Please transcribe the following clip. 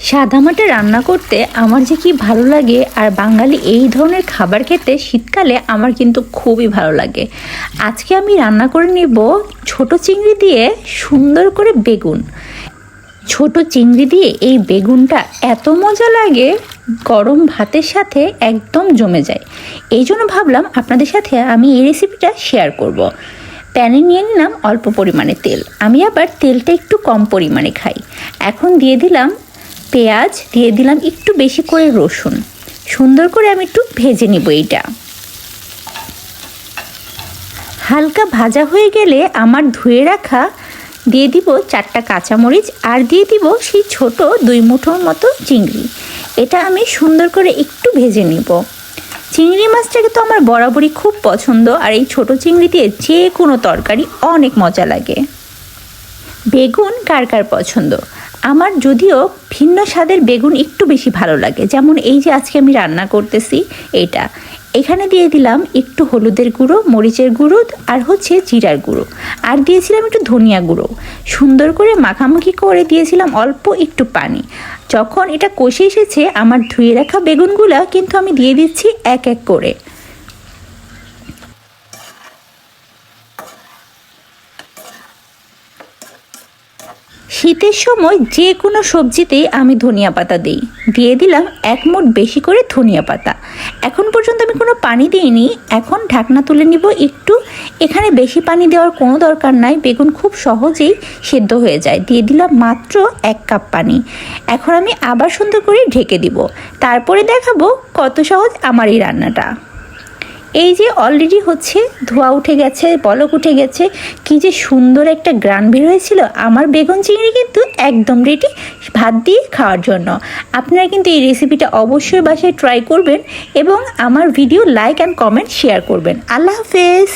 সাদামাটা রান্না করতে আমার যে কি ভালো লাগে, আর বাঙালি এই ধরনের খাবার খেতে শীতকালে আমার কিন্তু খুবই ভালো লাগে। আজকে আমি রান্না করে নেব ছোট চিংড়ি দিয়ে সুন্দর করে বেগুন। ছোট চিংড়ি দিয়ে এই বেগুনটা এত মজা লাগে, গরম ভাতের সাথে একদম জমে যায়। এই জন্য ভাবলাম আপনাদের সাথে আমি এই রেসিপিটা শেয়ার করব। প্যানে নিয়ে নিলাম অল্প পরিমাণে তেল, আমি আবার তেলটা একটু কম পরিমাণে খাই। এখন দিয়ে দিলাম পেঁয়াজ, দিয়ে দিলাম একটু বেশি করে রসুন। সুন্দর করে আমি একটু ভেজে নিব। এইটা হালকা ভাজা হয়ে গেলে আমার ধুয়ে রাখা দিয়ে দিব 4টা কাঁচামরিচ, আর দিয়ে দিব সেই ছোট 2 মুঠোর মতো চিংড়ি। এটা আমি সুন্দর করে একটু ভেজে নিব। চিংড়ি মাছটাকে তো আমার বরাবরই খুব পছন্দ, আর এই ছোট চিংড়ি দিয়ে যে কোনো তরকারি অনেক মজা লাগে। বেগুন কার কার পছন্দ? আমার যদিও ভিন্ন স্বাদের বেগুন একটু বেশি ভালো লাগে, যেমন এই যে আজকে আমি রান্না করতেছি এটা। এখানে দিয়ে দিলাম একটু হলুদের গুঁড়ো, মরিচের গুঁড়ো, আর জিরার গুঁড়ো, আর দিয়েছিলাম একটু ধনিয়া গুঁড়ো। সুন্দর করে মাখামাখি করে দিয়েছিলাম অল্প একটু পানি। যখন এটা কষে এসেছে আমার ধুয়ে রাখা বেগুনগুলা কিন্তু আমি দিয়ে দিচ্ছি এক এক করে। শীতের সময় যে কোনো সবজিতেই আমি ধনিয়া পাতা দিই। দিয়ে দিলাম 1 মুঠ বেশি করে ধনিয়া পাতা। এখন পর্যন্ত আমি কোনো পানি দিইনি। এখন ঢাকনা তুলে নিব একটু। এখানে বেশি পানি দেওয়ার কোনো দরকার নাই, বেগুন খুব সহজেই সেদ্ধ হয়ে যায়। দিয়ে দিলাম মাত্র 1 কাপ পানি। এখন আমি আবার সুন্দর করে ঢেকে দিব। তারপরে দেখাবো কত সহজ আমার এই রান্নাটা। এই যে অলরেডি ধোয়া উঠে গেছে, বলক উঠে গেছে, কি যে সুন্দর একটা গ্রান বের হয়েছিল। আমার বেগুন চিংড়ি কিন্তু একদম রেডি ভাত দিয়ে খাওয়ার জন্য। আপনারা কিন্তু এই রেসিপিটা অবশ্যই বাসায় ট্রাই করবেন এবং আমার video like and comment share করবেন। আল্লাহ হাফেজ।